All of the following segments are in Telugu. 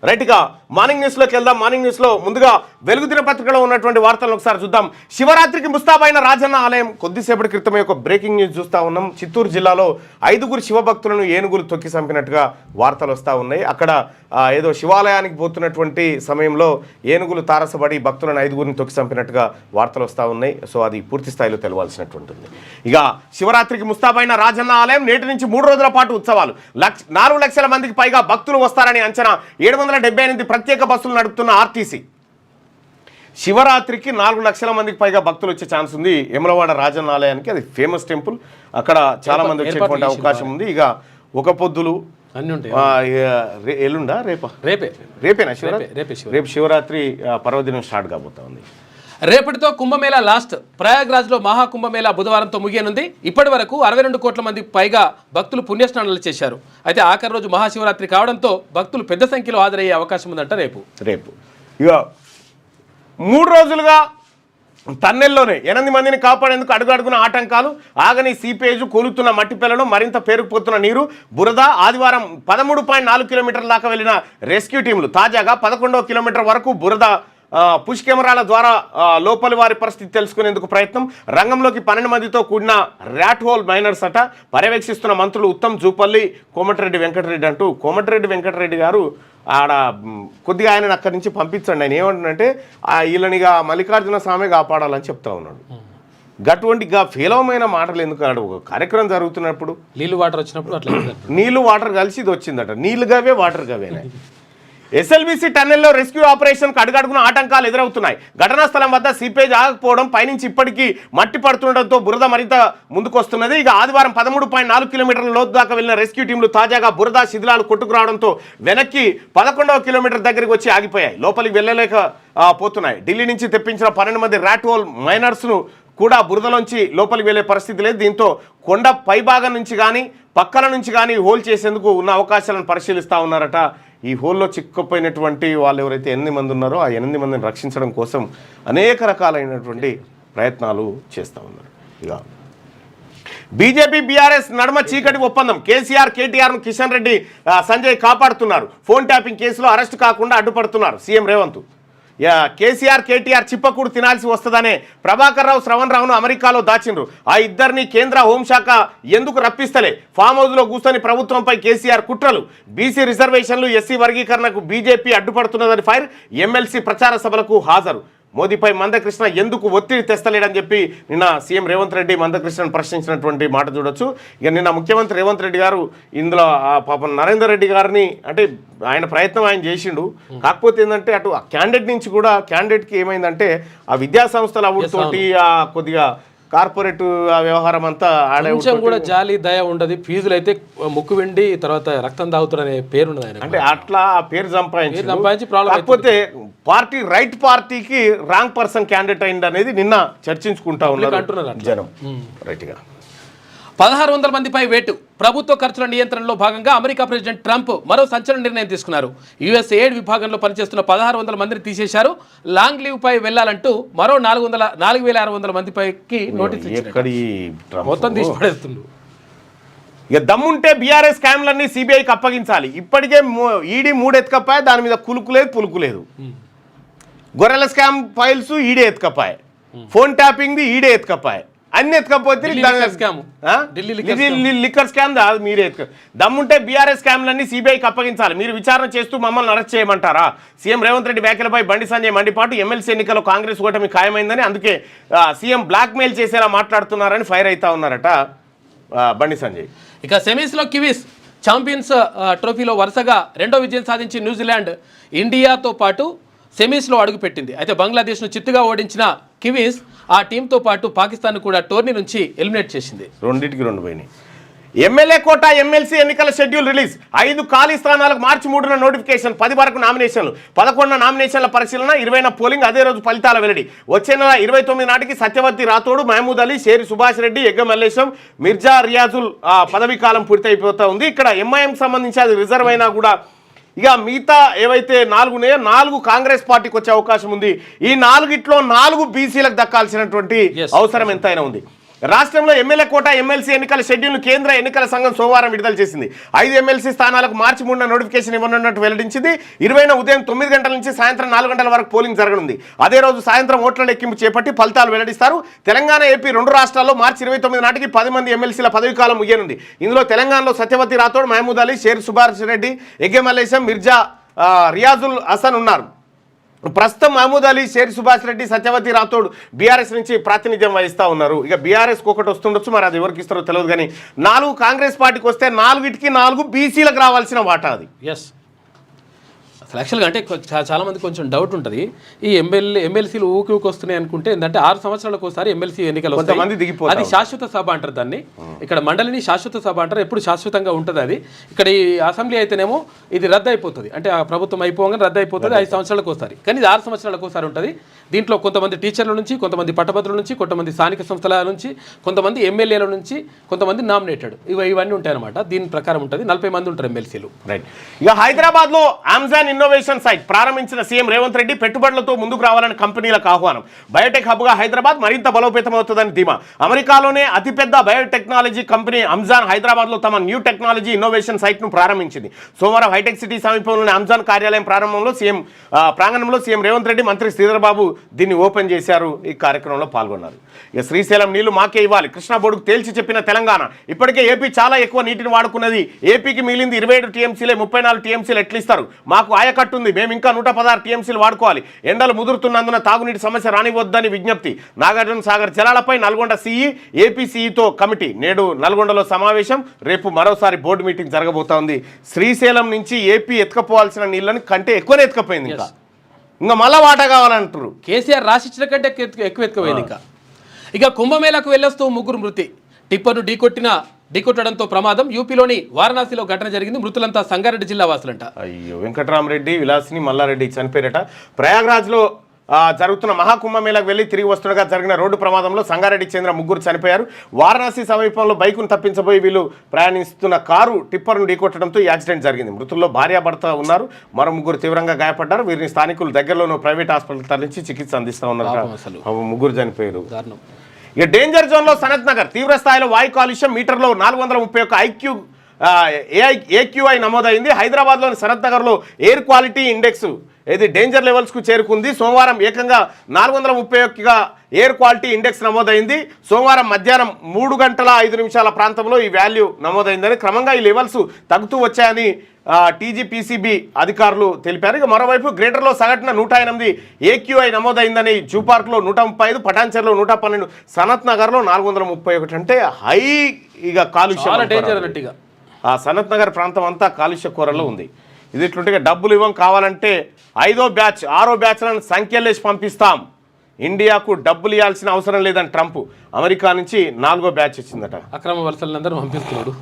రైట్గా మార్నింగ్ న్యూస్లోకి వెళ్దాం. మార్నింగ్ న్యూస్లో ముందుగా వెలుగు దినపత్రికలో ఉన్నటువంటి వార్తలను ఒకసారి చూద్దాం. శివరాత్రికి ముస్తాబైన రాజన్న ఆలయం. కొద్దిసేపటి క్రితమే ఒక బ్రేకింగ్ న్యూస్ చూస్తూ ఉన్నాం. చిత్తూరు జిల్లాలో 5గురు శివభక్తులను ఏనుగులు తొక్కి చంపినట్టుగా వార్తలు వస్తూ ఉన్నాయి. అక్కడ ఏదో శివాలయానికి పోతున్నటువంటి సమయంలో ఏనుగులు తారసపడి భక్తులను 5గురిని తొక్కి చంపినట్టుగా వార్తలు వస్తూ ఉన్నాయి. సో అది పూర్తి స్థాయిలో తెలవాల్సినటువంటిది. ఇక శివరాత్రికి ముస్తాబైన రాజన్న ఆలయం నేటి నుంచి 3 రోజుల పాటు ఉత్సవాలు. 4 లక్షల మందికి పైగా భక్తులు వస్తారని అంచనా. 778 ప్రత్యేక బస్సులు నడుపుతున్న ఆర్టీసీ. శివరాత్రికి 4 లక్షల మందికి పైగా భక్తులు వచ్చే ఛాన్స్ ఉంది వేములవాడ రాజన్న ఆలయానికి. అది ఫేమస్ టెంపుల్. అక్కడ చాలా మంది వచ్చేటువంటి అవకాశం ఉంది. ఇక ఒక పొద్దులు ఎల్లుండా రేపేనా రేపు శివరాత్రి పర్వదినం స్టార్ట్ కాబోతా ఉంది. రేపటితో కుంభమేళా లాస్ట్. ప్రయాగ్రాజ్లో మహాకుంభమేళా బుధవారంతో ముగియనుంది. ఇప్పటి వరకు 62 కోట్ల మందికి పైగా భక్తులు పుణ్యస్నానాలు చేశారు. అయితే ఆఖరి రోజు మహాశివరాత్రి కావడంతో భక్తులు పెద్ద సంఖ్యలో హాజరయ్యే అవకాశం ఉందంట రేపు. ఇక 3 రోజులుగా తన్నెల్లోనే 8 మందిని కాపాడేందుకు అడుగడుగున ఆటంకాలు. ఆగని సీపేజ్, కూలుతున్న మట్టి పిల్లలు, మరింత పేరుకుపోతున్న నీరు, బురద. ఆదివారం 13.4 కిలోమీటర్ల దాకా వెళ్లిన రెస్క్యూ టీంలు తాజాగా 11వ కిలోమీటర్ వరకు బురద పుష్ కెమెరాల ద్వారా లోపలి వారి పరిస్థితి తెలుసుకునేందుకు ప్రయత్నం. రంగంలోకి 12 మందితో కూడిన ర్యాట్ హోల్ మైనర్స్ అట. పర్యవేక్షిస్తున్న మంత్రులు ఉత్తమ్ జూపల్లి, కోమటిరెడ్డి వెంకటరెడ్డి అంటూ. కోమటిరెడ్డి వెంకటరెడ్డి గారు ఆడ కొద్దిగా ఆయనను అక్కడి నుంచి పంపించండి. ఆయన ఏమంటుందంటే వీళ్ళనిగా మల్లికార్జున స్వామి కాపాడాలని చెప్తా ఉన్నాడు. గటువంటి ఫెయిల్ అవమైన మాటలు ఎందుకు అన్నాడు. ఒక కార్యక్రమం జరుగుతున్నప్పుడు నీళ్ళు వాటర్ వచ్చినప్పుడు అట్లా నీళ్ళు వాటర్ కలిసి ఇది వచ్చిందట. నీళ్ళు గవే వాటర్ గవేనే. ఎస్ఎల్బీసీ టన్నెల్లో రెస్క్యూ ఆపరేషన్కు అడుగడుగున ఆటంకాలు ఎదురవుతున్నాయి. ఘటనా స్థలం వద్ద సీపేజ్ ఆగకపోవడం, పైనుంచి ఇప్పటికీ మట్టి పడుతుండటంతో బురద మరింత ముందుకొస్తున్నది. ఇక ఆదివారం 13.4 కిలోమీటర్ల లోతు దాకా వెళ్లిన రెస్క్యూ టీంలు తాజాగా బురద శిథిలాలు కొట్టుకురావడంతో వెనక్కి 11వ కిలోమీటర్ దగ్గరికి వచ్చి ఆగిపోయాయి. లోపలికి వెళ్ళలేక పోతున్నాయి. ఢిల్లీ నుంచి తెప్పించిన 12 మంది ర్యాట్ హోల్ మైనర్స్ను కూడా బురదలోంచి లోపలికి వెళ్లే పరిస్థితి లేదు. దీంతో కొండ పైభాగం నుంచి కానీ పక్కల నుంచి కానీ హోల్ చేసేందుకు ఉన్న అవకాశాలను పరిశీలిస్తూ ఉన్నారట. ఈ హోల్లో చిక్కుపోయినటువంటి వాళ్ళు ఎవరైతే 8 మంది ఉన్నారో ఆ 8 మందిని రక్షించడం కోసం అనేక రకాలైనటువంటి ప్రయత్నాలు చేస్తూ ఉన్నారు. ఇక బీజేపీ బీఆర్ఎస్ నడుమ చీకటి ఒప్పందం. కేసీఆర్ కేటీఆర్ను కిషన్ రెడ్డి సంజయ్ కాపాడుతున్నారు. ఫోన్ ట్యాపింగ్ కేసులో అరెస్టు కాకుండా అడ్డుపడుతున్నారు సీఎం రేవంత్. కేసీఆర్ కేటీఆర్ చిప్పకూడు తినాల్సి వస్తుందనే ప్రభాకర్ రావు, శ్రవణ్ రావును అమెరికాలో దాచిండ్రు. ఆ ఇద్దరిని కేంద్ర హోంశాఖ ఎందుకు రప్పిస్తలే? ఫామ్ హౌస్లో కూర్చొని ప్రభుత్వంపై కేసీఆర్ కుట్రలు. బీసీ రిజర్వేషన్లు, ఎస్సీ వర్గీకరణకు బీజేపీ అడ్డుపడుతున్నదని ఫైర్. ఎమ్మెల్సీ ప్రచార సభలకు హాజరు. మోదీపై మందకృష్ణ ఎందుకు ఒత్తిడి తెస్తలేడని చెప్పి నిన్న సీఎం రేవంత్ రెడ్డి మందకృష్ణను ప్రశ్నించినటువంటి మాట చూడొచ్చు. ఇక నిన్న ముఖ్యమంత్రి రేవంత్ రెడ్డి గారు ఇందులో పాపం నరేందర్ రెడ్డి గారిని అంటే ఆయన ప్రయత్నం ఆయన చేసిండు. కాకపోతే ఏంటంటే అటు ఆ క్యాండిడేట్ నుంచి కూడా క్యాండిడేట్కి ఏమైందంటే ఆ విద్యా సంస్థల అవుడుతోటి కొద్దిగా కార్పొరేట్ వ్యవహారం అంతా కొంచెం కూడా జాలి దయ ఉండదు. ఫీజులు అయితే ముక్కు వెండి తర్వాత రక్తం తాగుతారనే పేరు ఉన్నది ఆయన. అంటే అట్లా ఆ పేరు సంపాదించి కాకపోతే పార్టీ రైట్ పార్టీకి రాంగ్ పర్సన్ క్యాండిడేట్ అయింది అనేది నిన్న చర్చించుకుంటా ఉన్నారు జనం. రైట్గా 1600 మందిపై వేటు. ప్రభుత్వ ఖర్చుల నియంత్రణలో భాగంగా అమెరికా ప్రెసిడెంట్ ట్రంప్ మరో సంచలన నిర్ణయం తీసుకున్నారు. యుఎస్ ఎయిడ్ విభాగంలో పనిచేస్తున్న 1600 మందిని తీసేశారు. లాంగ్ లీవ్ పై వెళ్లాలంటూ మరో 4600 మందిపైకి నోటీస్ మొత్తం తీసి పడేస్తున్నారు. ఇక దమ్ముంటే బీఆర్ఎస్ స్కామ్లన్నీ సిబిఐకి అప్పగించాలి. ఇప్పటికే ఈడీ 3 ఎత్తుకపాయ, దాని మీద కులుకులేదు పులుకులేదు. గొర్రెల స్కామ్ ఫైల్స్ ఈడే ఎత్తుకపాయ, ఫోన్ ట్యాపింగ్ ఈడే ఎత్తుకపాయ, అన్ని ఎత్తుకపోతే లిక్కర్ స్కామ్ మీరే ఎత్తుక. దమ్ముంటే బీఆర్ఎస్ స్కామ్లన్నీ సిబిఐకి అప్పగించాలి. మీరు విచారణ చేస్తూ మమ్మల్ని అరెస్ట్ చేయమంటారా? సీఎం రేవంత్ రెడ్డి వ్యాఖ్యలపై బండి సంజయ్ మండిపాటు. ఎమ్మెల్సీ ఎన్నికల్లో కాంగ్రెస్ ఓటమి ఖాయమైందని, అందుకే సీఎం బ్లాక్మెయిల్ చేసేలా మాట్లాడుతున్నారని ఫైర్ అవుతా ఉన్నారట బండి సంజయ్. ఇక సెమీస్లో కివీస్ ఛాంపియన్స్ ట్రోఫీలో వరుసగా 2వ విజయం సాధించి న్యూజిలాండ్ ఇండియాతో పాటు సెమీస్లో అడుగుపెట్టింది. అయితే బంగ్లాదేశ్ను చిత్తుగా ఓడించిన కివీస్ ఆ టీంతో పాటు పాకిస్తాన్ కూడా టోర్నీ నుంచి ఎలిమినేట్ చేసింది. 2-2 పోయినాయి. ఎమ్మెల్యే కోటా ఎమ్మెల్సీ ఎన్నికల షెడ్యూల్ రిలీజ్. 5 ఖాళీ స్థానాలకు మార్చి 3న నోటిఫికేషన్, 10 వరకు నామినేషన్లు, 11 నామినేషన్ల పరిశీలన, 20న పోలింగ్, అదే రోజు ఫలితాల వెల్లడి. వచ్చే నెల 29 నాటికి సత్యవర్తి రాథోడు, మహమూద్ అలీ, షేరి సుభాష్ రెడ్డి, ఎగ్గ మల్లేశం, మిర్జా రియాజుల్ పదవీ కాలం పూర్తయిపోతూ ఉంది. ఇక్కడ ఎంఐఎం సంబంధించి అది రిజర్వ్ అయినా కూడా ఇక మిగతా ఏవైతే 4 కాంగ్రెస్ పార్టీకి వచ్చే అవకాశం ఉంది. ఈ 4గిట్లో 4 బీసీలకు దక్కాల్సినటువంటి అవసరం ఎంతైనా ఉంది. రాష్ట్రంలో ఎమ్మెల్యే కోటా ఎమ్మెల్సీ ఎన్నికల షెడ్యూల్ను కేంద్ర ఎన్నికల సంఘం సోమవారం విడుదల చేసింది. 5 ఎమ్మెల్సీ స్థానాలకు మార్చి 3న నోటిఫికేషన్ ఇవ్వనున్నట్టు వెల్లడించింది. 20న ఉదయం 9 గంటల నుంచి సాయంత్రం 4 గంటల వరకు పోలింగ్ జరగనుంది. అదే రోజు సాయంత్రం ఓట్ల లెక్కింపు చేపట్టి ఫలితాలు వెల్లడిస్తారు. తెలంగాణ, ఏపీ 2 రాష్ట్రాల్లో మార్చి 29 నాటికి 10 మంది ఎమ్మెల్సీల పదవి కాలం ముగియనుంది. ఇందులో తెలంగాణలో సత్యవతి రాథోడ్, మహమూద్ అలీ, షేర్ సుభాష్ రెడ్డి, ఎగ్గే మల్లేశం, మిర్జా రియాజుల్ హసన్ ఉన్నారు. ప్రస్తుతం మహమూద్ అలీ, షేర్ సుభాష్ రెడ్డి, సత్యవతి రాథోడ్ బీఆర్ఎస్ నుంచి ప్రాతినిధ్యం వహిస్తూ ఉన్నారు. ఇక బీఆర్ఎస్కి ఒకటి వస్తుండొచ్చు, మరి అది ఎవరికి ఇస్తారో తెలియదు. కానీ 4 కాంగ్రెస్ పార్టీకి వస్తే 4కి 4 బీసీలకు రావాల్సిన వాటా అది. ఎస్, అసలు యాక్చువల్గా అంటే చాలా మంది కొంచెం డౌట్ ఉంటుంది. ఈ ఎమ్మెల్సీలు ఊకి వస్తున్నాయి అనుకుంటే ఏంటంటే 6 సంవత్సరాలకు ఒకసారి ఎమ్మెల్సీ ఎన్నికలు కొంతమంది దిగిపోతారు. అది శాశ్వత సభ అంటారు దాన్ని. ఇక్కడ మండలిని శాశ్వత సభ అంటారు. ఎప్పుడు శాశ్వతంగా ఉంటుంది అది. ఇక్కడ ఈ అసెంబ్లీ అయితేనేమో ఇది రద్దు అయిపోతుంది, అంటే ఆ ప్రభుత్వం అయిపోగానే రద్దు అయిపోతుంది. 5 సంవత్సరాలకు ఒకసారి, కానీ ఇది 6 సంవత్సరాలకు ఒకసారి ఉంటుంది. దీంట్లో కొంతమంది టీచర్ల నుంచి, కొంతమంది పట్టభద్రుల నుంచి, కొంతమంది స్థానిక సంస్థల నుంచి, కొంతమంది ఎమ్మెల్యేల నుంచి, కొంతమంది నామినేటెడ్, ఇవన్నీ ఉంటాయన్నమాట. దీని ప్రకారం ఉంటుంది. 40 మంది ఉంటారు ఎమ్మెల్సీలు. రైట్. ఇక హైదరాబాద్లో అమెజాన్ ఇన్నోవేషన్ సైట్ ప్రారంభించిన సీఎం రేవంత్ రెడ్డి పెట్టుబడులతో ముందుకు రావాలని కంపెనీలకు ఆహ్వానం. బయోటెక్ హబ్గా హైదరాబాద్ మరింత బలోపేతమవుతుందని ధీమా. అమెరికాలోనే అతిపెద్ద బయోటెక్నాలజీ కంపెనీ అమెజాన్ హైదరాబాద్లో తమ న్యూ టెక్నాలజీ ఇన్నోవేషన్ సైట్ను ప్రారంభించింది. సోమవారం హైటెక్ సిటీ సమీపంలోని అమెజాన్ కార్యాలయం ప్రాంగణంలో సీఎం రేవంత్ రెడ్డి, మంత్రి శ్రీధర్ బాబు దీన్ని ఓపెన్ చేశారు. ఈ కార్యక్రమంలో పాల్గొన్నారు. ఇక శ్రీశైలం నీళ్లు మాకే ఇవ్వాలి, కృష్ణా బోర్డుకు తేల్చి చెప్పిన తెలంగాణ. ఇప్పటికే ఏపీ చాలా ఎక్కువ నీటిని వాడుకున్నది. ఏపీకి మిగిలింది 27 టీఎంసీలే, 34 టీఎంసీలు ఎట్లిస్తారు? మాకు ఆయకట్టు ఉంది, మేము ఇంకా 116 టీఎంసీలు వాడుకోవాలి. ఎండలు ముదురుతున్నందున తాగునీటి సమస్య రానివద్దని విజ్ఞప్తి. నాగార్జున సాగర్ జలాలపై నల్గొండ సీఈ, ఏపీ సీఈతో కమిటీ. నేడు నల్గొండలో సమావేశం, రేపు మరోసారి బోర్డు మీటింగ్ జరగబోతోంది. శ్రీశైలం నుంచి ఏపీ ఎత్తుకపోవాల్సిన నీళ్ళని కంటే ఎక్కువనే ఎత్తుకపోయింది. ఇంకా మళ్ళా వాటా కావాలంటారు. కేసీఆర్ రాసిచ్చిన కంటే ఎక్కువ ఎత్తుకపోయింది. ఇక కుంభమేళాకు వెళ్ళొస్తూ 3 మృతి. టిప్పర్ను ఢీకొట్టడంతో ప్రమాదం. యూపీలోని వారణాసిలో ఘటన జరిగింది. మృతులంతా సంగారెడ్డి జిల్లా వాసులంట. అయ్యో, వెంకటరామరెడ్డి, విలాసిని మల్లారెడ్డి చనిపోయారట. ప్రయాగ్రాజ్లో జరుగుతున్న మహాకుంభమేళాకు వెళ్ళి తిరిగి వస్తుండగా జరిగిన రోడ్డు ప్రమాదంలో సంగారెడ్డికి చెందిన 3 చనిపోయారు. వారణాసి సమీపంలో బైకును తప్పించబోయి వీళ్ళు ప్రయాణిస్తున్న కారు టిప్పర్ను ఢీకొట్టడంతో ఈ యాక్సిడెంట్ జరిగింది. మృతుల్లో భార్యాభర్త ఉన్నారు. మరో 3 తీవ్రంగా గాయపడ్డారు. వీరిని స్థానికులు దగ్గరలోనూ ప్రైవేట్ హాస్పిటల్ తరలించి చికిత్స అందిస్తూ ఉన్నారు. 3 చనిపోయారు. ఇక డేంజర్ జోన్లో సనత్ నగర్ తీవ్ర స్థాయిలో వాయు కాలుష్యం. మీటర్లో 431 AQI నమోదైంది. హైదరాబాద్లోని సనత్ నగర్లో ఎయిర్ క్వాలిటీ ఇండెక్స్ డేంజర్ లెవెల్స్కు చేరుకుంది. సోమవారం ఏకంగా 431గా ఎయిర్ క్వాలిటీ ఇండెక్స్ నమోదైంది. సోమవారం మధ్యాహ్నం 3 గంటల 5 నిమిషాల ప్రాంతంలో ఈ వాల్యూ నమోదైందని, క్రమంగా ఈ లెవెల్స్ తగ్గుతూ వచ్చాయని టీజీపీసీబీ అధికారులు తెలిపారు. ఇక మరోవైపు గ్రేటర్లో సగటున 108 AQI నమోదైందని, జూ పార్క్లో 135, పటాన్చెర్లో 112, సనత్ నగర్లో 431. అంటే హై ఇక కాలుష్యం. ఆ సనత్ నగర్ ప్రాంతం అంతా కాలుష్య కూరలో ఉంది. ఇది ఇట్లుంటే డబ్బులు ఇవ్వం, కావాలంటే 5వ బ్యాచ్ 6వ బ్యాచ్లను సంఖ్యలేసి పంపిస్తాం. ఇండియాకు డబ్బులు ఇవ్వాల్సిన అవసరం లేదని ట్రంప్. అమెరికా నుంచి 4వ బ్యాచ్ వచ్చిందట. అక్రమ వలసలందరూ పంపిస్తున్నాడు.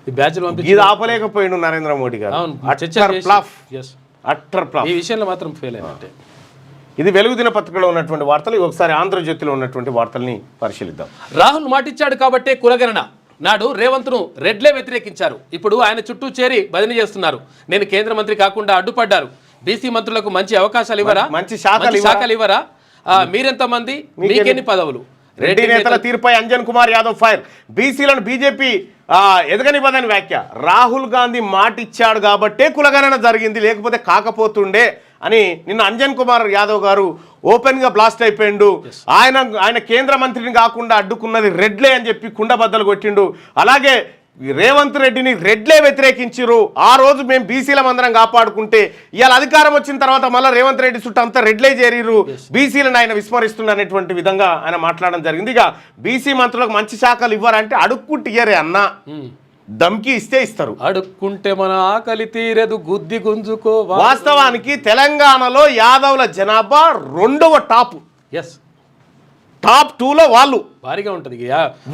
ఈ బ్యాచ్లు ఇది ఆపలేకపోయిండు నరేంద్ర మోడీ గారు. ఈ విషయంలో మాత్రం ఫెయిల్ అయినట్టే. ఇది వెలుగు దినపత్రికలో ఉన్నటువంటి వార్తలు. ఒకసారి ఆంధ్రజ్యోతిలో ఉన్నటువంటి వార్తల్ని పరిశీలిద్దాం. రాహుల్ మాటిచ్చాడు కాబట్టే కులగణన. నాడు రేవంత్ను రెడ్లే వ్యతిరేకించారు. ఇప్పుడు ఆయన చుట్టూ చేరి బదిలీ చేస్తున్నారు. నేను కేంద్ర మంత్రి కాకుండా అడ్డుపడ్డారు. బీసీ మంత్రులకు మంచి అవకాశాలు ఇవ్వరా, మంచి శాఖలు ఇవ్వరా, మీరెంతమంది, మీకెన్ని పదవులు? రెడ్డి నేతల తీరుపై అంజన్ కుమార్ యాదవ్ ఫైర్. బీసీలను బీజేపీ ఎదగనివ్వదని వ్యాఖ్య. రాహుల్ గాంధీ మాటిచ్చాడు కాబట్టే కులగణన జరిగింది, లేకపోతే కాకపోతుండే అని నిన్న అంజన్ కుమార్ యాదవ్ గారు ఓపెన్గా బ్లాస్ట్ అయిపోయిండు. ఆయన కేంద్ర మంత్రిని కాకుండా అడ్డుకున్నది రెడ్లే అని చెప్పి కుండబద్దలు కొట్టిండు. అలాగే రేవంత్ రెడ్డిని రెడ్లే వ్యతిరేకించారు. ఆ రోజు మేము బీసీల మందరం కాపాడుకుంటే ఇవాళ అధికారం వచ్చిన తర్వాత మళ్ళీ రేవంత్ రెడ్డి చుట్టూ అంతా రెడ్లే చేరిరు, బీసీలను ఆయన విస్మరిస్తున్నటువంటి విధంగా ఆయన మాట్లాడడం జరిగింది. ఇక బీసీ మంత్రులకు మంచి శాఖలు ఇవ్వరంటే అడుక్కుంటే ఇయ్యరే అన్న, దమ్కి ఇస్తే ఇస్తారు. అడుక్కుంటే మన ఆకలి తీరదు, గుద్ది గుంజుకో. వాస్తవానికి తెలంగాణలో యాదవుల జనాభా 2వ టాప్. టాప్ 2లో వాళ్ళు భారీగా ఉంటుంది.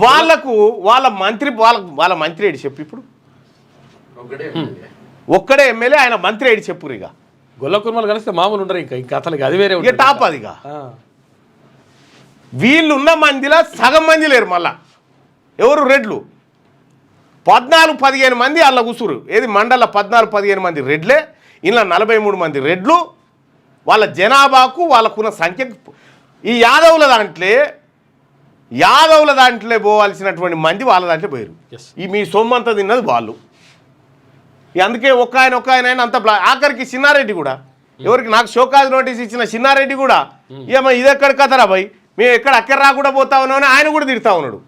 వాళ్ళకు వాళ్ళ మంత్రి ఏడి చెప్పు. ఇప్పుడు ఒక్కడే ఎమ్మెల్యే, ఆయన మంత్రి ఏడి చెప్పురు. ఇక గొల్ల కుర్మలు కలిస్తే మామూలు ఉండరు. ఇంకా అతనికి అది వేరే ఇక టాప్ అదిగా. వీళ్ళున్న మందిలో సగం మంది లేరు. మళ్ళా ఎవరు? రెడ్లు 14-15 మంది అలా కూసురు. ఏది మండల 14-15 మంది రెడ్లే. ఇలా 43 మంది రెడ్లు. వాళ్ళ జనాభాకు వాళ్ళకున్న సంఖ్యకు ఈ యాదవుల దాంట్లో యాదవుల దాంట్లో పోవాల్సినటువంటి మంది వాళ్ళ దాంట్లో పోయారు. ఈ మీ సొమ్మంతా తిన్నది వాళ్ళు. అందుకే ఒక ఆయన అంత ఆఖరికి చిన్నారెడ్డి కూడా ఎవరికి నాకు షోకాజ్ నోటీస్ ఇచ్చిన చిన్నారెడ్డి కూడా ఏమో ఇది ఎక్కడ కథరా భయ్ మేము ఎక్కడ అక్కడ రాకుండా పోతా ఉన్నాం అని ఆయన కూడా తిడతా ఉన్నాడు.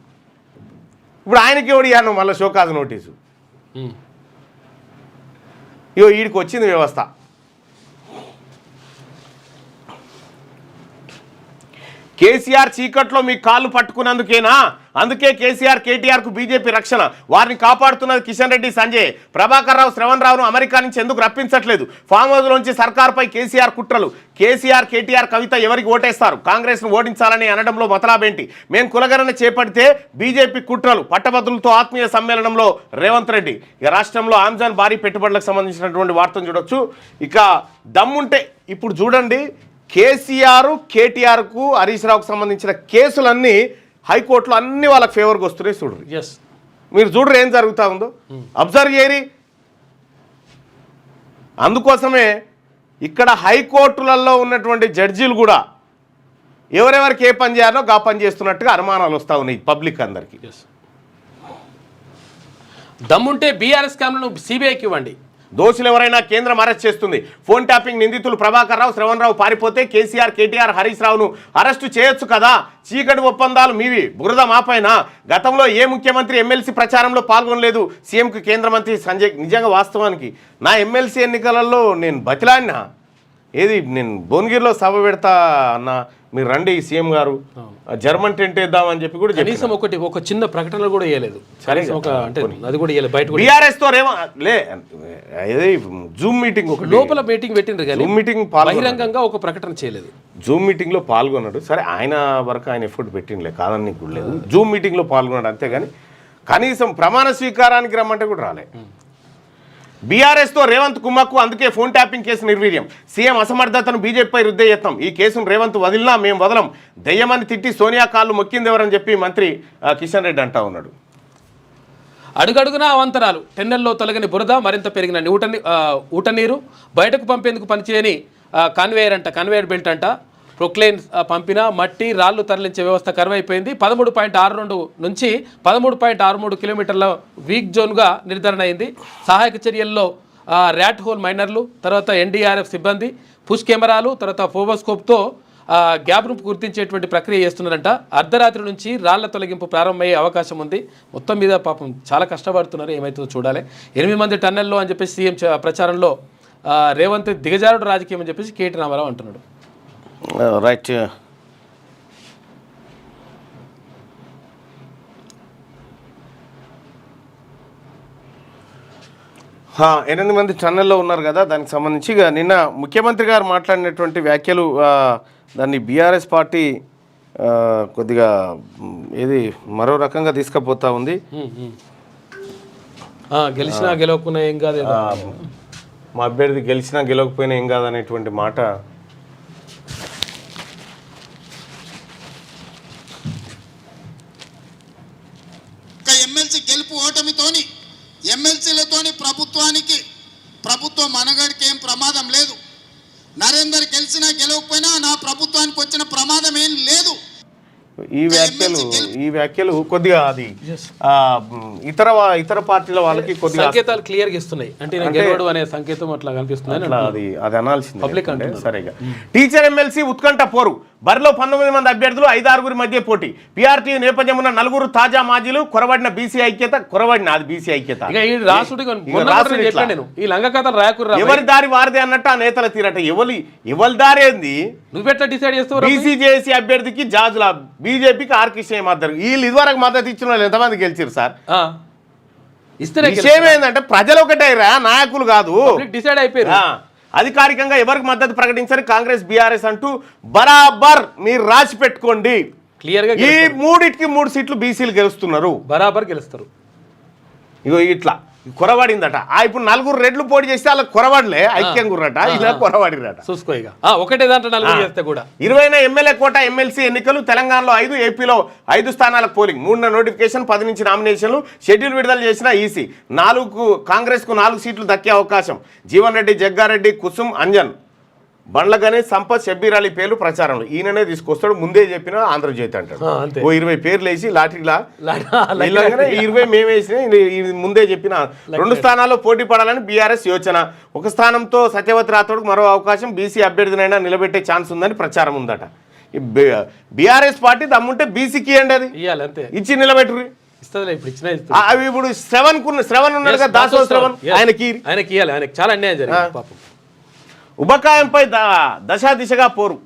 ఇప్పుడు ఆయనకి ఎవడు ఇవ్వను మళ్ళీ షోకాజ్ నోటీసు. ఇగో వీడికి వచ్చింది వ్యవస్థ. కేసీఆర్ చీకట్లో మీ కాళ్ళు పట్టుకున్నందుకేనా? అందుకే కేసీఆర్ కేటీఆర్కు బీజేపీ రక్షణ. వారిని కాపాడుతున్నది కిషన్ రెడ్డి, సంజయ్. ప్రభాకర్ రావు, శ్రవణ్ రావును అమెరికా నుంచి ఎందుకు రప్పించట్లేదు? ఫామ్ హౌస్ నుంచి సర్కార్పై కేసీఆర్ కుట్రలు. కేసీఆర్, కేటీఆర్, కవిత ఎవరికి ఓటేస్తారు? కాంగ్రెస్ను ఓడించాలని అనడంలో మతలాబేంటి? మేము కులగణన చేపడితే బీజేపీ కుట్రలు. పట్టభద్రులతో ఆత్మీయ సమ్మేళనంలో రేవంత్ రెడ్డి. ఇక రాష్ట్రంలో ఆమ్జాన్ భారీ పెట్టుబడులకు సంబంధించినటువంటి వార్తను చూడొచ్చు. ఇక దమ్ముంటే ఇప్పుడు చూడండి, కేసీఆర్, కేటీఆర్కు, హరీష్ రావుకు సంబంధించిన కేసులన్నీ హైకోర్టులో అన్ని వాళ్ళకి ఫేవర్గా వస్తున్నాయి. చూడరు, మీరు చూడరు ఏం జరుగుతూ ఉందో, అబ్జర్వ్ చేయరి. అందుకోసమే ఇక్కడ హైకోర్టులలో ఉన్నటువంటి జడ్జీలు కూడా ఎవరెవరికి ఏ పని చేయాలో గా పని చేస్తున్నట్టుగా అనుమానాలు వస్తూ ఉన్నాయి పబ్లిక్ అందరికీ. దమ్ముంటే బీఆర్ఎస్ క్యామ్లను సిబిఐకి ఇవ్వండి. దోషులు ఎవరైనా కేంద్రం అరెస్ట్ చేస్తుంది. ఫోన్ ట్యాపింగ్ నిందితులు ప్రభాకర్ రావు, శ్రవణ్ రావు పారిపోతే కేసీఆర్, కేటీఆర్, హరీష్ రావును అరెస్టు చేయొచ్చు కదా. చీకటి ఒప్పందాలు మీవి, బురద మాపైన. గతంలో ఏ ముఖ్యమంత్రి ఎమ్మెల్సీ ప్రచారంలో పాల్గొనలేదు. సీఎంకు కేంద్ర మంత్రి సంజయ్. నిజంగా వాస్తవానికి నా ఎమ్మెల్సీ ఎన్నికలలో నేను బతిలాడినా. ఏది నేను భువనగిరిలో సభ పెడతా అన్న, మీరు రండి సీఎం గారు, జర్మన్ టెంట్ వేద్దామని చెప్పి కూడా కనీసం ఒక చిన్న ప్రకటన కూడా ఇవ్వలేదు. అది కూడా ఇవ్వలేదు. బయట బీఆర్ఎస్ తో జూమ్ మీటింగ్, ఒక లోపల మీటింగ్ పెట్టిండ్రు కానీ జూమ్ మీటింగ్ బహిరంగంగా ఒక ప్రకటన చేయలేదు. జూమ్ మీటింగ్ లో పాల్గొన్నాడు. సరే ఆయన వరకు ఆయన ఎఫర్ట్ పెట్టిండలే, కాదని కూడా లేదు. జూమ్ మీటింగ్ లో పాల్గొన్నాడు అంతేగాని కనీసం ప్రమాణ స్వీకారానికి రమ్మంటే కూడా రాలే. బీఆర్ఎస్తో రేవంత్ కుమ్మక్కు. అందుకే ఫోన్ ట్యాపింగ్ కేసు నిర్వీర్యం. సీఎం అసమర్థతను బీజేపీపై రుద్దే యత్నం. ఈ కేసును రేవంత్ వదిలినా మేము వదలం. దయ్యమని తిట్టి సోనియా కాళ్ళు మొక్కిందెవరని చెప్పి మంత్రి కిషన్ రెడ్డి అంటా ఉన్నాడు. అడుగడుగునా అవంతరాలు. టెన్నెల్లో తొలగని బురద, మరింత పెరిగిన ఊటనీరు. బయటకు పంపేందుకు పనిచేయని కన్వేయర్ బెల్ట్ అంట. ప్రొక్లైన్ పంపిన మట్టి, రాళ్లు తరలించే వ్యవస్థ కరువైపోయింది. 13.62 నుంచి 13.63 కిలోమీటర్ల వీక్ జోన్గా నిర్ధారణ అయింది. సహాయక చర్యల్లో ర్యాట్ హోల్ మైనర్లు, తర్వాత ఎన్డీఆర్ఎఫ్ సిబ్బంది, పుష్ కెమెరాలు, తర్వాత ఫోబోస్కోప్తో గ్యాప్ను గుర్తించేటువంటి ప్రక్రియ చేస్తున్నారంట. అర్ధరాత్రి నుంచి రాళ్ల తొలగింపు ప్రారంభమయ్యే అవకాశం ఉంది. మొత్తం మీద పాపం చాలా కష్టపడుతున్నారు, ఏమైతుందో చూడాలి. 8 మంది టన్నెల్లో అని చెప్పేసి సీఎం ప్రచారంలో రేవంత్ దిగజారుడు రాజకీయం అని చెప్పేసి కేటీ రామారావు అంటున్నాడు. రైట్. 8 మంది టన్నెల్లో ఉన్నారు కదా, దానికి సంబంధించి ఇక నిన్న ముఖ్యమంత్రి గారు మాట్లాడినటువంటి వ్యాఖ్యలు దాన్ని బీఆర్ఎస్ పార్టీ కొద్దిగా ఏది మరో రకంగా తీసుకుపోతా ఉంది. గెలిచినా గెలవకున్నా ఏం కాదు, మా అభ్యర్థి గెలిచినా గెలవకపోయినా ఏం కాదనేటువంటి మాట ఎమ్మెల్సీ గెలుపు ఓటమితోని ఎమ్మెల్సీలతోని ప్రభుత్వం మనగడికి ఏం ప్రమాదం లేదు. నరేందర్ గెలిచినా గెలవకపోయినా నా ప్రభుత్వానికి వచ్చిన ప్రమాదం ఏం లేదు. ఈ వ్యాఖ్యలు కొద్దిగా అది ఇతర పార్టీల వాళ్ళకి కొద్దిగా సంకేతాలు క్లియర్ గా ఇస్తున్నాయి. అంటే గెలవడు అనే సంకేతం అట్లా కనిపిస్తుంది. అది అనాల్సింది పబ్లిక్ అంటే. సరేగా టీచర్ ఎమ్మెల్సీ ఉత్కంఠ పోరు. బరిలో 19 మంది అభ్యర్థులు, 5-6 మధ్య పోటీ. పీఆర్టీ నేపథ్యం ఉన్న 4 తాజా మాజీలు. కొరవడిన బీసీ ఐక్యత. అది బీసీ ఐక్యత. ఎవరి దారి వారిదే అన్నట్టు ఆ నేతల తీరట. ఎవరి దారి ఏంది? నువ్వెట్లా డిసైడ్ చేస్తావు? బీసీ జేఏసీ అభ్యర్థికి జాజుల, బీజేపీకి ఆర్కృష్ణ మద్దతు. వీళ్ళు ఇదివరకు మద్దతు ఇచ్చిన వాళ్ళు ఎంతమంది గెలిచారు సార్? విషయం ఏంటంటే ప్రజలు ఒకటైరా, నాయకులు కాదు. డిసైడ్ అయిపోయారు. అధికారికంగా ఎవరికి మద్దతు ప్రకటించారు కాంగ్రెస్, బీఆర్ఎస్ అంటూ బరాబర్ మీరు రాసి పెట్టుకోండి. క్లియర్ గా ఈ 3 సీట్లు బీసీలు గెలుస్తున్నారు, బరాబర్ గెలుస్తారు. ఇగో ఇట్లా కొరవాడిందట. ఇప్పుడు 4 రెడ్లు పోటీ చేస్తే వాళ్ళకి కొరవాడలే, ఐక్యం గుర్రట, ఇలా కొరవాడిరట. చూసుకోగా ఒకటే దాంట్లో 4 చేస్తే కూడా 20 ఎమ్మెల్యే కోట ఎమ్మెల్సీ ఎన్నికలు. తెలంగాణలో 5, ఏపీలో 5 స్థానాలకు పోలింగ్. 3 నోటిఫికేషన్, 10 నుంచి నామినేషన్లు. షెడ్యూల్ విడుదల చేసిన ఈసీ. కాంగ్రెస్కు 4 సీట్లు దక్కే అవకాశం. జీవన్ రెడ్డి, జగ్గారెడ్డి, కుసుమ్, అంజన్. బండ్ల గణేష్, సంపత్, షబ్బీర్ అలీ పేర్లు ప్రచారంలో. ఈయననే తీసుకొస్తాడు, ముందే చెప్పిన ఆంధ్రజ్యోతి అంటాడు. అంతే. ఓ 20 పేర్లు వేసి లాటరీలా ఇలాగనే 20 మేము వేసిన ముందే చెప్పిన. 2 స్థానాల్లో పోటీ పడాలని బీఆర్ఎస్ యోచన. ఒక స్థానంతో సత్యవతి రాథోడ్కు మరో అవకాశం, బీసీ అభ్యర్థినైనా నిలబెట్టే ఛాన్స్ ఉందని ప్రచారం ఉందట. బీఆర్ఎస్ పార్టీ దమ్ముంటే బీసీకి ఇవ్వండి, అది ఇవ్వాలి అంతే, ఇచ్చి నిలబెట్టుర్రి. ఇస్తుంది ఇప్పుడు ఇచ్చిన అవి ఇప్పుడు శ్రవణ్ ఉన్నాడు కదా, దాసో శ్రవణ్, ఆయనకి ఇవ్వాలి. ఆయనకి చాలా అన్యాయం జరిగింది పాపం. ఉబకాయంపై దశా దిశగా పోరు,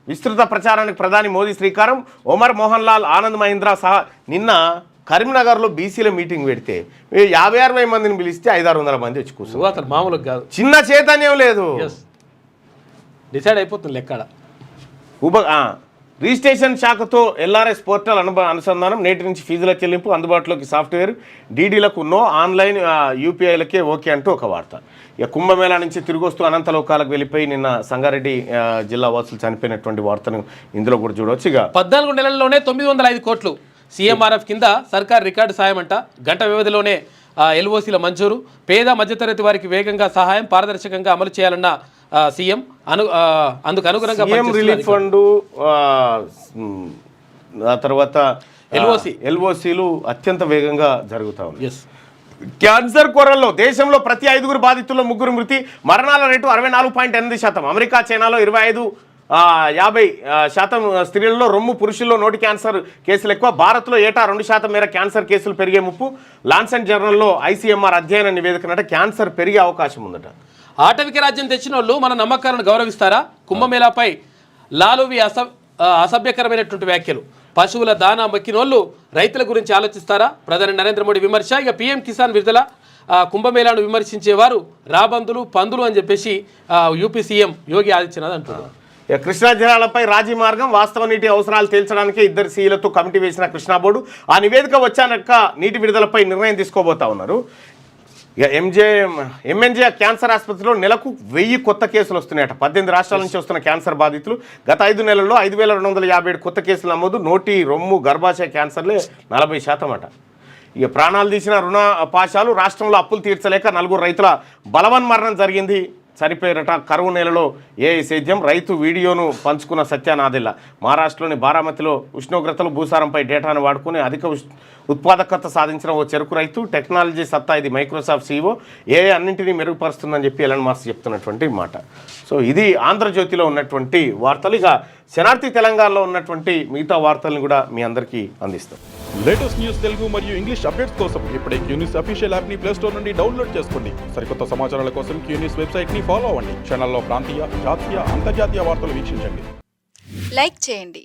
విస్తృత ప్రచారానికి ప్రధాని మోదీ శ్రీకారం. ఒమర్ మోహన్ లాల్, ఆనంద్ మహీంద్రా సహా నిన్న కరీంనగర్లో బీసీల మీటింగ్ పెడితే 50-60 మందిని పిలిస్తే 500-600 మంది వచ్చి కూర్చున్నారు. అసలు మామూలుగా కాదు, చిన్న చైతన్యం లేదు. డిసైడ్ అయిపోతుంది లెక్కడ. రిజిస్ట్రేషన్ శాఖతో ఎల్ఆర్ఎస్ పోర్టల్ అనుసంధానం, నేటి నుంచి ఫీజుల చెల్లింపు, అందుబాటులోకి సాఫ్ట్వేర్, డీడీలకు నో, ఆన్లైన్ యూపీఐలకే ఓకే అంటూ ఒక వార్త. ఇక కుంభమేళా నుంచి తిరిగి వస్తూ అనంతలోకాలకు వెళ్ళిపోయి నిన్న సంగారెడ్డి జిల్లా వాసులు చనిపోయినటువంటి వార్తను ఇందులో కూడా చూడవచ్చు. ఇక 14 నెలల్లోనే 905 కోట్లు సీఎంఆర్ఎఫ్ కింద సర్కార్ రికార్డు సాయం అంట. గంట వ్యవధిలోనే ఎల్ఓసీల మంజూరు. పేద మధ్యతరగతి వారికి వేగంగా సహాయం పారదర్శకంగా అమలు చేయాలన్న సీఎం. అందుకు అనుగుణంగా రిలీఫ్ ఫండ్, ఆ తర్వాత ఎల్ఓసీలు అత్యంత వేగంగా జరుగుతూ ఉంది. క్యాన్సర్ కొరల్లో దేశంలో ప్రతి 5 బాధితుల్లో 3 మృతి. మరణాల రేటు 64.8%. అమెరికా, చైనాలో 25-50% స్త్రీలలో రొమ్ము, పురుషుల్లో నోటి క్యాన్సర్ కేసులు ఎక్కువ. భారత్లో ఏటా 2% మేర క్యాన్సర్ కేసులు పెరిగే ముప్పు. లాన్సెట్ జర్నల్లో ఐసీఎంఆర్ అధ్యయన నివేదికనట క్యాన్సర్ పెరిగే అవకాశం ఉందట. ఆటవిక రాజ్యం తెచ్చిన వాళ్ళు మన నమ్మకాలను గౌరవిస్తారా? కుంభమేళాపై లాలువి అసభ్యకరమైనటువంటి వ్యాఖ్యలు. పశువుల దానా మొక్కినోళ్ళు రైతుల గురించి ఆలోచిస్తారా? ప్రధాని నరేంద్ర మోడీ విమర్శ. ఇక పీఎం కిసాన్ విడుదల. కుంభమేళాను విమర్శించేవారు రాబందులు, పందులు అని చెప్పేసి యూపీ సీఎం యోగి ఆదిత్యనాథ్ అంటున్నారు. కృష్ణా జలాలపై రాజీ మార్గం, వాస్తవ నీటి అవసరాలు తేల్చడానికి 2 సీలతో కమిటీ వేసిన కృష్ణా బోర్డు. ఆ నివేదిక వచ్చాక నీటి విడుదలపై నిర్ణయం తీసుకోబోతా ఉన్నారు. ఇక ఎంఎన్జే క్యాన్సర్ ఆసుపత్రిలో నెలకు 1000 కొత్త కేసులు వస్తున్నాయట. 18 రాష్ట్రాల నుంచి వస్తున్న క్యాన్సర్ బాధితులు. గత 5 నెలల్లో 5257 కొత్త కేసులు నమోదు. నోటి, రొమ్ము, గర్భాశయ క్యాన్సర్లే 40% అట. ఇక ప్రాణాలు తీసిన రుణ పాశాలు. రాష్ట్రంలో అప్పులు తీర్చలేక 4 రైతుల బలవన్మరణం జరిగింది, చనిపోయారట. కరువు నేలలో సేద్యం. రైతు వీడియోను పంచుకున్న సత్యానాదెల్ల. మహారాష్ట్రలోని బారామతిలో ఉష్ణోగ్రతలు, భూసారంపై డేటాను వాడుకుని అధిక ఉత్పాదకత సాధించిన ఓ చెరుకు రైతు. టెక్నాలజీ సత్తా ఇది. మైక్రోసాఫ్ట్ సీఈఓ అన్నింటినీ మెరుగుపరుస్తుందని చెప్పి ఎలన్ మస్క్ చెప్తున్నటువంటి మాట. సో ఇది ఆంధ్రజ్యోతిలో ఉన్నటువంటి వార్తలు. ఇక శనార్థి తెలంగాణలో ఉన్నటువంటి మిగతా వార్తలను కూడా మీ అందరికీ అందిస్తాం. లేటెస్ట్ న్యూస్ తెలుగు మరియు ఇంగ్లీష్ అప్డేట్స్ కోసం ఇప్పుడే క్యూన్యూస్ అఫీషియల్ యాప్ని ప్లేస్టోర్ నుండి డౌన్లోడ్ చేసుకోండి. సరికొత్త సమాచారాల కోసం క్యూన్యూస్ వెబ్సైట్ని ఫాలో అవ్వండి. ఛానల్లో ప్రాంతీయ, జాతీయ, అంతర్జాతీయ వార్తలు వీక్షించండి. లైక్ చేయండి.